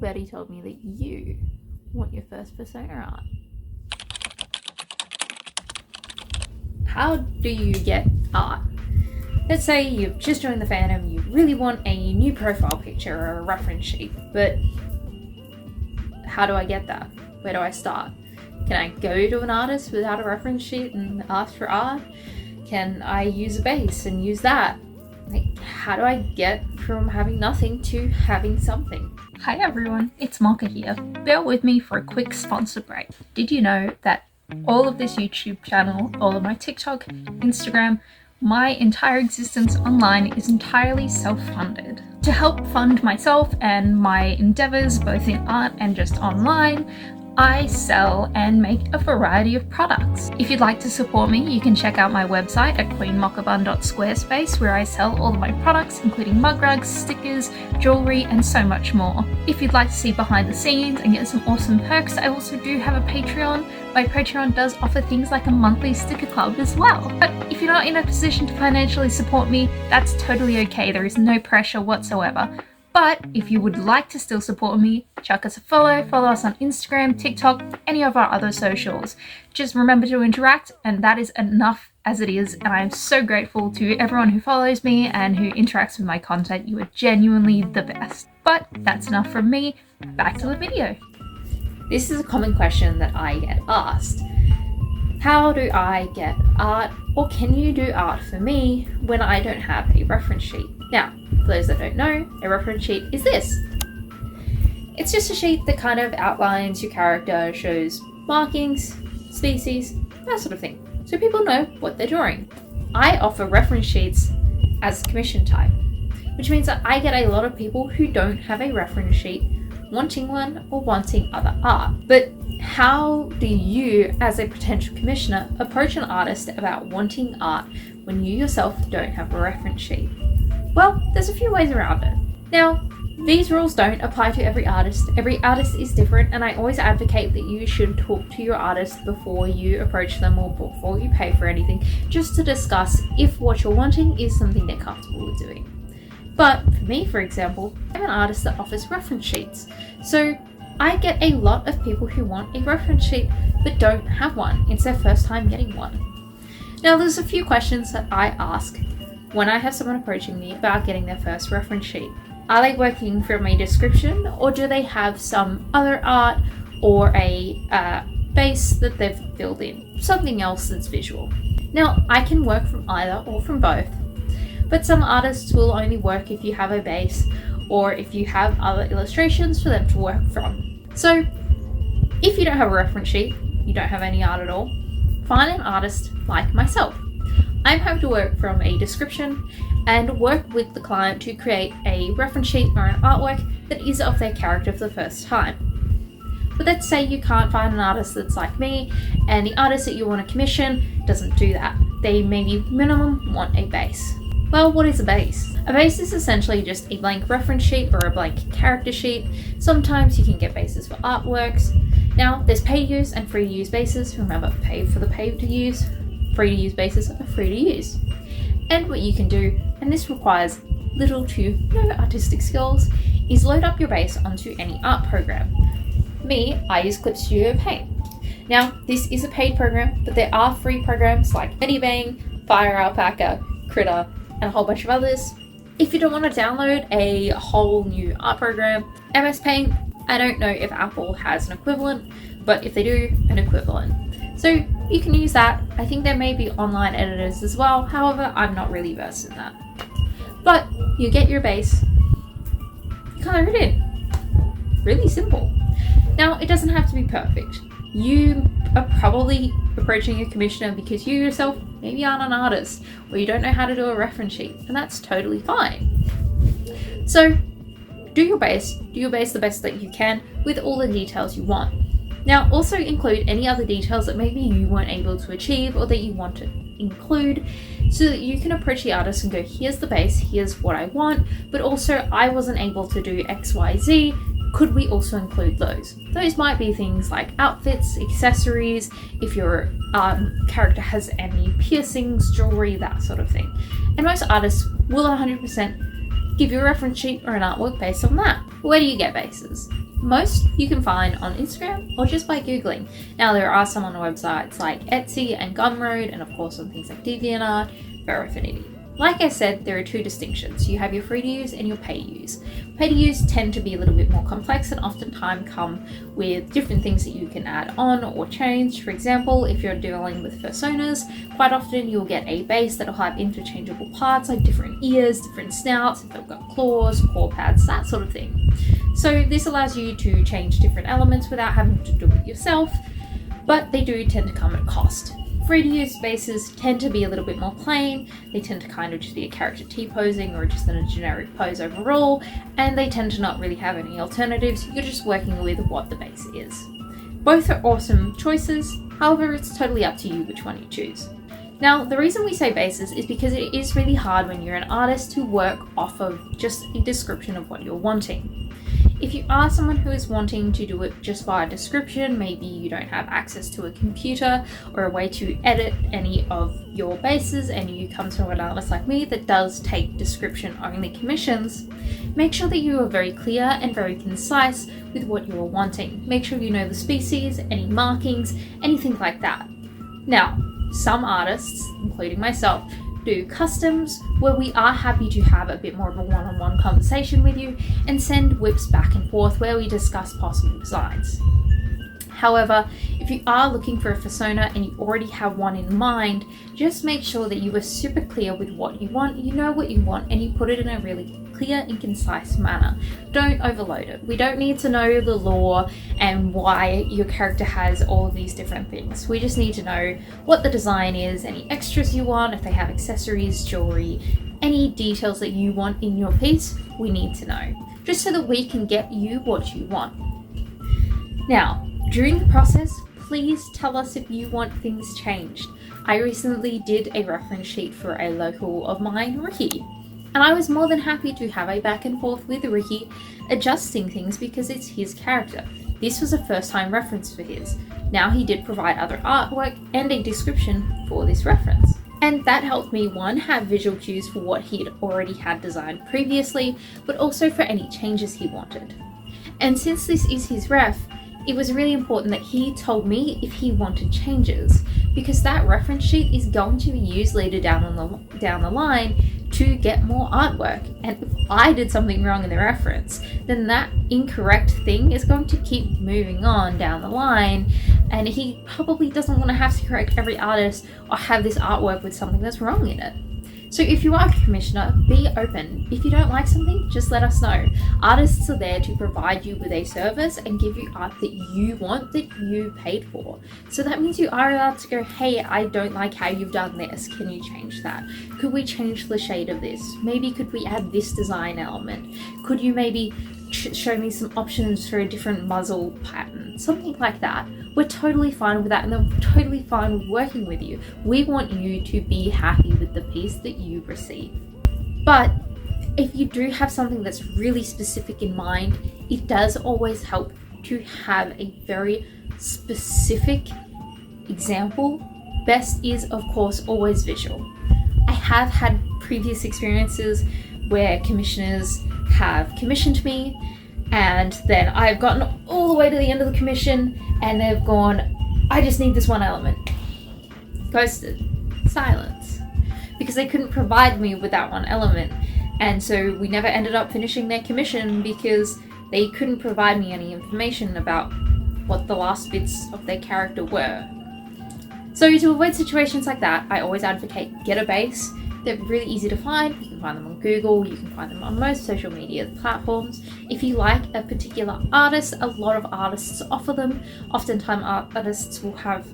Betty told me that you want your first persona art. How do you get art? Let's say you've just joined the fandom, you really want a new profile picture or a reference sheet, but how do I get that? Where do I start? Can I go to an artist without a reference sheet and ask for art? Can I use a base and use that? Like, how do I get from having nothing to having something? Hi everyone, it's Mocha here. Bear with me for a quick sponsor break. Did you know that all of this YouTube channel, all of my TikTok, Instagram, my entire existence online is entirely self-funded? To help fund myself and my endeavors both in art and just online, I sell and make a variety of products. If you'd like to support me, you can check out my website at queenmockabun.squarespace, where I sell all of my products, including mug rugs, stickers, jewelry, and so much more. If you'd like to see behind the scenes and get some awesome perks, I also do have a Patreon. My Patreon does offer things like a monthly sticker club as well. But if you're not in a position to financially support me, that's totally okay. There is no pressure whatsoever. But if you would like to still support me, chuck us a follow us on Instagram, TikTok, any of our other socials. Just remember to interact, and that is enough as it is, and I am so grateful to everyone who follows me and who interacts with my content. You are genuinely the best. But that's enough from me, back to the video. This is a common question that I get asked. How do I get art, or can you do art for me when I don't have a reference sheet? Now, for those that don't know, a reference sheet is this. It's just a sheet that kind of outlines your character, shows markings, species, that sort of thing, so people know what they're drawing. I offer reference sheets as commission type, which means that I get a lot of people who don't have a reference sheet wanting one or wanting other art. But how do you, as a potential commissioner, approach an artist about wanting art when you yourself don't have a reference sheet? Well, there's a few ways around it. Now, these rules don't apply to every artist. Every artist is different, and I always advocate that you should talk to your artist before you approach them or before you pay for anything, just to discuss if what you're wanting is something they're comfortable with doing. But for me, for example, I'm an artist that offers reference sheets. So I get a lot of people who want a reference sheet but don't have one. It's their first time getting one. Now, there's a few questions that I ask when I have someone approaching me about getting their first reference sheet. Are they working from a description, or do they have some other art or a base that they've filled in? Something else that's visual. Now, I can work from either or from both, but some artists will only work if you have a base or if you have other illustrations for them to work from. So, if you don't have a reference sheet, you don't have any art at all, find an artist like myself. I'm happy to work from a description and work with the client to create a reference sheet or an artwork that is of their character for the first time. But let's say you can't find an artist that's like me, and the artist that you want to commission doesn't do that. They maybe minimum want a base. Well, what is a base? A base is essentially just a blank reference sheet or a blank character sheet. Sometimes you can get bases for artworks. Now, there's pay to use and free to use bases. Remember, pay for the pay to use. Free to use bases are free to use. And what you can do, and this requires little to no artistic skills, is load up your base onto any art program. Me, I use Clip Studio Paint. Now, this is a paid program, but there are free programs like Medibang, Fire Alpaca, Critter, and a whole bunch of others. If you don't want to download a whole new art program, MS Paint, I don't know if Apple has an equivalent, but if they do, an equivalent. So you can use that. I think there may be online editors as well, however, I'm not really versed in that. But you get your base, you color it in. Really simple. Now, it doesn't have to be perfect. You are probably approaching a commissioner because you yourself maybe aren't an artist, or you don't know how to do a reference sheet, and that's totally fine. So do your base the best that you can with all the details you want. Now, also include any other details that maybe you weren't able to achieve or that you want to include, so that you can approach the artist and go, here's the base, here's what I want, but also I wasn't able to do X, Y, Z. Could we also include those? Those might be things like outfits, accessories, if your character has any piercings, jewelry, that sort of thing. And most artists will 100% give you a reference sheet or an artwork based on that. Where do you get bases? Most you can find on Instagram or just by Googling. Now there are some on websites like Etsy and Gumroad, and of course on things like DeviantArt, Affinity. Like I said, there are two distinctions. You have your free to use and your pay to use. Pay to use tend to be a little bit more complex and oftentimes come with different things that you can add on or change. For example, if you're dealing with fursonas, quite often you'll get a base that'll have interchangeable parts like different ears, different snouts, if they've got claws, paw pads, that sort of thing. So this allows you to change different elements without having to do it yourself, but they do tend to come at a cost. Free to use bases tend to be a little bit more plain. They tend to kind of just be a character T-posing or just in a generic pose overall, and they tend to not really have any alternatives. You're just working with what the base is. Both are awesome choices, however it's totally up to you which one you choose. Now, the reason we say bases is because it is really hard when you're an artist to work off of just a description of what you're wanting. If you are someone who is wanting to do it just via description, maybe you don't have access to a computer or a way to edit any of your bases, and you come to an artist like me that does take description only commissions, make sure that you are very clear and very concise with what you are wanting. Make sure you know the species, any markings, anything like that. Now, some artists, including myself, do customs where we are happy to have a bit more of a one-on-one conversation with you and send whips back and forth where we discuss possible designs. However, if you are looking for a fursona and you already have one in mind, just make sure that you are super clear with what you want, you know what you want, and you put it in a really clear and concise manner. Don't overload it. We don't need to know the lore and why your character has all of these different things. We just need to know what the design is, any extras you want, if they have accessories, jewelry, any details that you want in your piece, we need to know, just so that we can get you what you want. Now, during the process, please tell us if you want things changed. I recently did a reference sheet for a local of mine, Ricky, and I was more than happy to have a back and forth with Ricky, adjusting things because it's his character. This was a first time reference for his. Now he did provide other artwork and a description for this reference. And that helped me, one, have visual cues for what he'd already had designed previously, but also for any changes he wanted. And since this is his ref, it was really important that he told me if he wanted changes, because that reference sheet is going to be used later down the line to get more artwork. And if I did something wrong in the reference, then that incorrect thing is going to keep moving on down the line, and he probably doesn't want to have to correct every artist or have this artwork with something that's wrong in it. So if you are a commissioner, be open. If you don't like something, just let us know. Artists are there to provide you with a service and give you art that you want, that you paid for. So that means you are allowed to go, hey, I don't like how you've done this. Can you change that? Could we change the shade of this? Maybe could we add this design element? Could you maybe show me some options for a different muzzle pattern? Something like that. We're totally fine with that, and we're totally fine with working with you. We want you to be happy with the piece that you receive. But if you do have something that's really specific in mind, it does always help to have a very specific example. Best is, of course, always visual. I have had previous experiences where commissioners have commissioned me, and then I've gotten all the way to the end of the commission and they've gone, I just need this one element. Ghosted. Silence. Because they couldn't provide me with that one element. And so we never ended up finishing their commission because they couldn't provide me any information about what the last bits of their character were. So to avoid situations like that, I always advocate get a base. They're really easy to find. You can find them on Google, you can find them on most social media platforms. If you like a particular artist, a lot of artists offer them. Oftentimes artists will have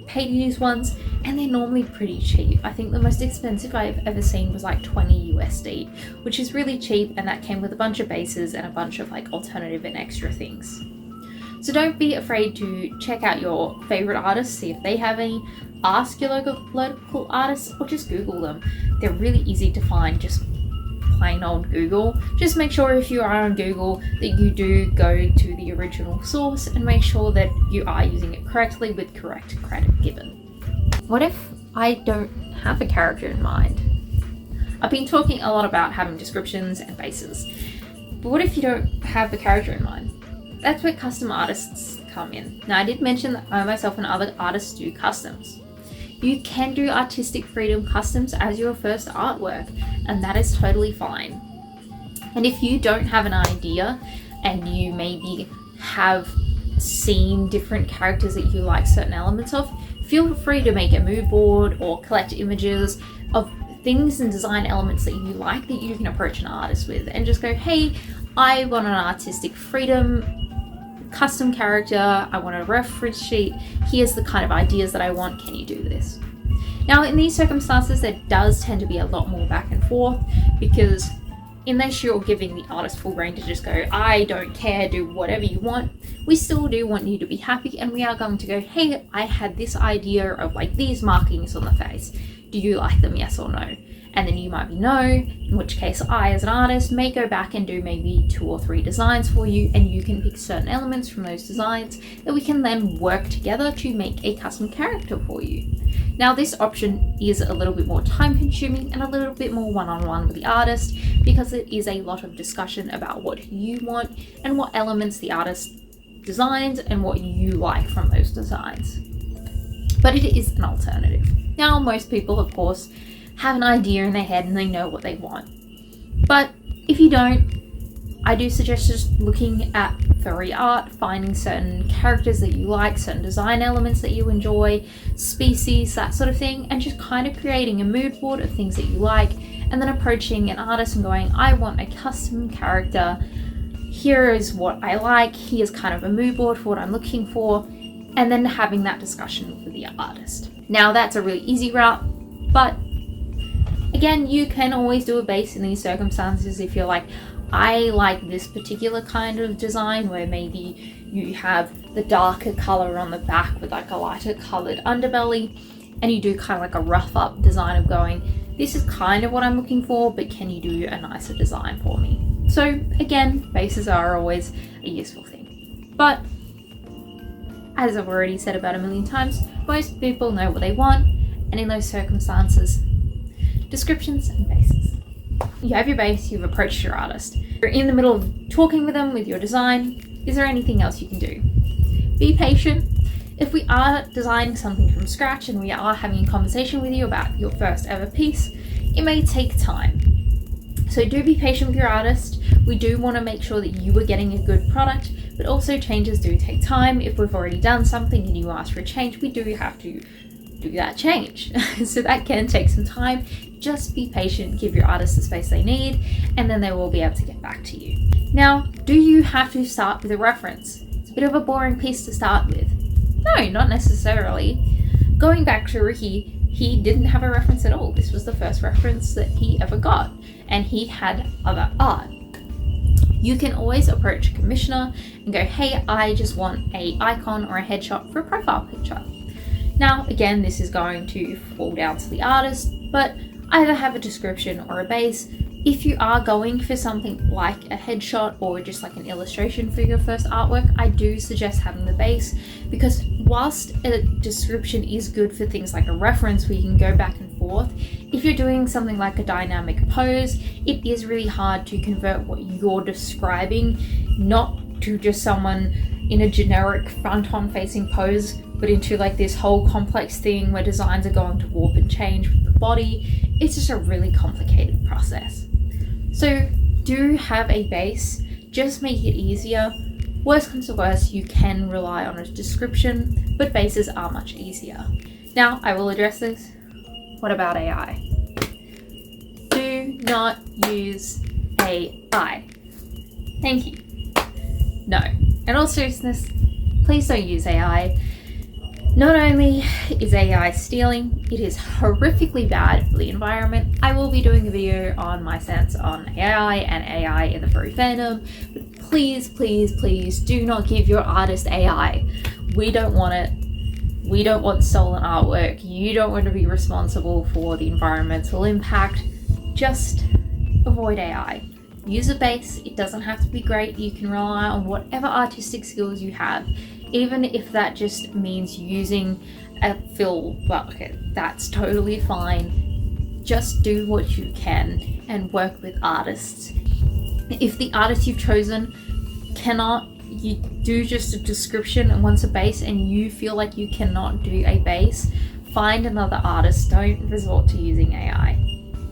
paid-to-use ones, and they're normally pretty cheap. I think the most expensive I've ever seen was like 20 USD, which is really cheap, and that came with a bunch of bases and a bunch of like alternative and extra things. So don't be afraid to check out your favorite artists, see if they have any. Ask your local artists, or just Google them. They're really easy to find, just plain old Google. Just make sure if you are on Google that you do go to the original source and make sure that you are using it correctly with correct credit given. What if I don't have a character in mind? I've been talking a lot about having descriptions and bases. But what if you don't have the character in mind? That's where custom artists come in. Now, I did mention that I myself and other artists do customs. You can do artistic freedom customs as your first artwork, and that is totally fine. And if you don't have an idea and you maybe have seen different characters that you like certain elements of, feel free to make a mood board or collect images of things and design elements that you like that you can approach an artist with and just go, hey, I want an artistic freedom custom character, I want a reference sheet, here's the kind of ideas that I want, can you do this? Now, in these circumstances, there does tend to be a lot more back and forth, because unless you're giving the artist full reign to just go, I don't care, do whatever you want, we still do want you to be happy, and we are going to go, hey, I had this idea of like these markings on the face, do you like them, yes or no? And then you might be no, in which case I as an artist may go back and do maybe 2 or 3 designs for you, and you can pick certain elements from those designs that we can then work together to make a custom character for you. Now, this option is a little bit more time consuming and a little bit more one-on-one with the artist, because it is a lot of discussion about what you want and what elements the artist designs and what you like from those designs. But it is an alternative. Now, most people, of course, have an idea in their head and they know what they want. But if you don't, I do suggest just looking at furry art, finding certain characters that you like, certain design elements that you enjoy, species, that sort of thing, and just kind of creating a mood board of things that you like, and then approaching an artist and going, I want a custom character, here is what I like, here's kind of a mood board for what I'm looking for, and then having that discussion with the artist. Now, that's a really easy route, but again, you can always do a base in these circumstances if you're like, I like this particular kind of design where maybe you have the darker color on the back with like a lighter colored underbelly, and you do kind of like a rough up design of going, this is kind of what I'm looking for, but can you do a nicer design for me? So again, bases are always a useful thing. But as I've already said about 1,000,000 times, most people know what they want, and in those circumstances, descriptions and bases. You have your base, you've approached your artist. You're in the middle of talking with them with your design. Is there anything else you can do? Be patient. If we are designing something from scratch and we are having a conversation with you about your first ever piece, it may take time. So do be patient with your artist. We do want to make sure that you are getting a good product, but also changes do take time. If we've already done something and you ask for a change, we do have to do that change. So that can take some time. Just be patient, give your artist the space they need, and then they will be able to get back to you. Now, do you have to start with a reference? It's a bit of a boring piece to start with. No, not necessarily. Going back to Ricky, he didn't have a reference at all. This was the first reference that he ever got, and he had other art. You can always approach a commissioner and go, hey, I just want an icon or a headshot for a profile picture. Now, again, this is going to fall down to the artist, but either have a description or a base. If you are going for something like a headshot or just like an illustration for your first artwork, I do suggest having the base, because whilst a description is good for things like a reference where you can go back and forth, if you're doing something like a dynamic pose, it is really hard to convert what you're describing not to just someone in a generic front-on facing pose, but into like this whole complex thing where designs are going to warp and change with the body. It's just a really complicated process. So do have a base, just make it easier. Worst comes to worst, you can rely on a description, but bases are much easier. Now, I will address this. What about AI? Do not use AI. Thank you. No. In all seriousness, please don't use AI. Not only is AI stealing, it is horrifically bad for the environment. I will be doing a video on my stance on AI and AI in the furry fandom, but please, please, please do not give your artist AI. We don't want it. We don't want stolen artwork. You don't want to be responsible for the environmental impact. Just avoid AI. Use a base. It doesn't have to be great. You can rely on whatever artistic skills you have. Even if that just means using a fill bucket, that's totally fine. Just do what you can and work with artists. If the artist you've chosen cannot, you do just a description and wants a base, and you feel like you cannot do a base, find another artist. Don't resort to using AI.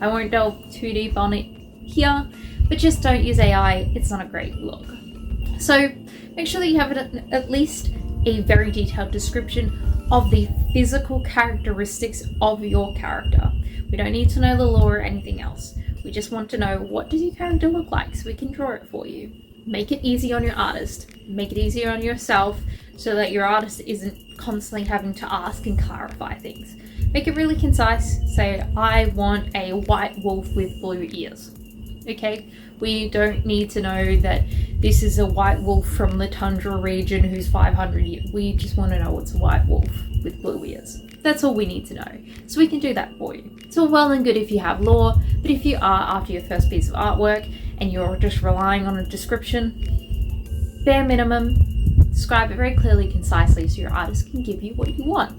I won't delve too deep on it here, but just don't use AI. It's not a great look. So make sure that you have at least a very detailed description of the physical characteristics of your character. We don't need to know the lore or anything else. We just want to know, what does your character look like, so we can draw it for you. Make it easy on your artist. Make it easier on yourself so that your artist isn't constantly having to ask and clarify things. Make it really concise. Say, I want a white wolf with blue ears. Okay? We don't need to know that this is a white wolf from the tundra region who's 500 years. We just want to know it's a white wolf with blue ears. That's all we need to know. So we can do that for you. It's all well and good if you have lore, but if you are after your first piece of artwork and you're just relying on a description, bare minimum, describe it very clearly, concisely, so your artist can give you what you want.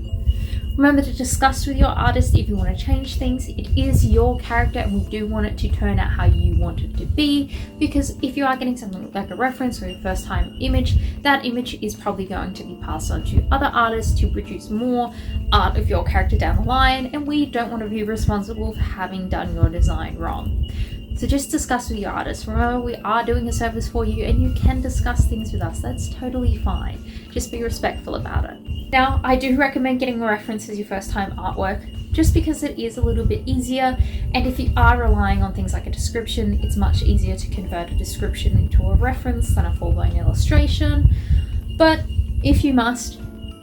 Remember to discuss with your artist if you want to change things. It is your character, and we do want it to turn out how you want it to be, because if you are getting something like a reference or a first time image, that image is probably going to be passed on to other artists to produce more art of your character down the line, and we don't want to be responsible for having done your design wrong. So just discuss with your artist. Remember, we are doing a service for you, and you can discuss things with us. That's totally fine. Just be respectful about it. Now, I do recommend getting a reference as your first time artwork, just because it is a little bit easier, and if you are relying on things like a description, it's much easier to convert a description into a reference than a full-blown illustration. But if you must,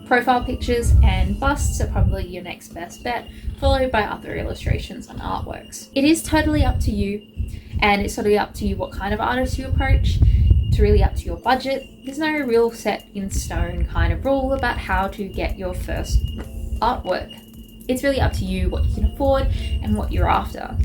profile pictures and busts are probably your next best bet, followed by other illustrations and artworks. It is totally up to you, and it's totally up to you what kind of artist you approach. It's really up to your budget. There's no real set in stone kind of rule about how to get your first artwork. It's really up to you what you can afford and what you're after.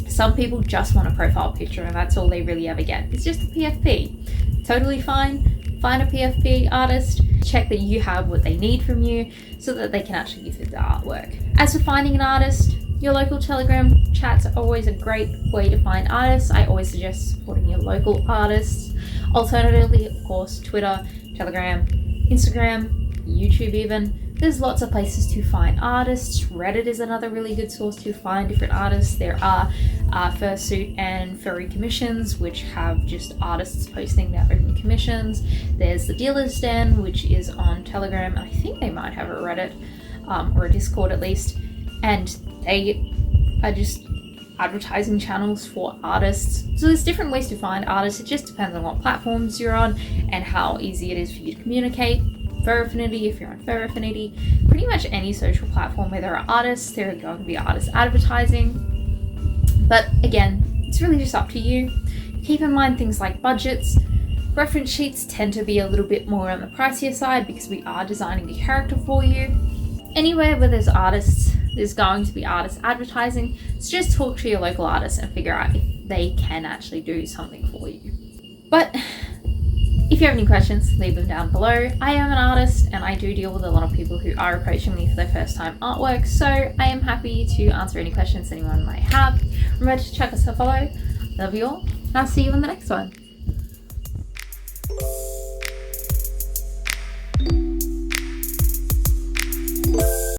Some people just want a profile picture and that's all they really ever get. It's just a PFP. Totally fine. Find a PFP artist, check that you have what they need from you so that they can actually give you the artwork. As for finding an artist, your local Telegram chats are always a great way to find artists. I always suggest supporting your local artists. Alternatively, of course, Twitter, Telegram, Instagram, YouTube even. There's lots of places to find artists. Reddit is another really good source to find different artists. There are fursuit and furry commissions, which have just artists posting their open commissions. There's the Dealer's Den, which is on Telegram, and I think they might have a Reddit or a Discord at least. And they are just advertising channels for artists. So there's different ways to find artists. It just depends on what platforms you're on and how easy it is for you to communicate. Fur Affinity, if you're on Fur Affinity, pretty much any social platform where there are artists, there are going to be artists advertising. But again, it's really just up to you. Keep in mind things like budgets. Reference sheets tend to be a little bit more on the pricier side because we are designing the character for you. Anywhere where there's artists, there's going to be artists advertising. So just talk to your local artists and figure out if they can actually do something for you. But if you have any questions, leave them down below. I am an artist and I do deal with a lot of people who are approaching me for their first time artwork, so I am happy to answer any questions anyone might have. Remember to check us a follow. Love you all, and I'll see you in the next one.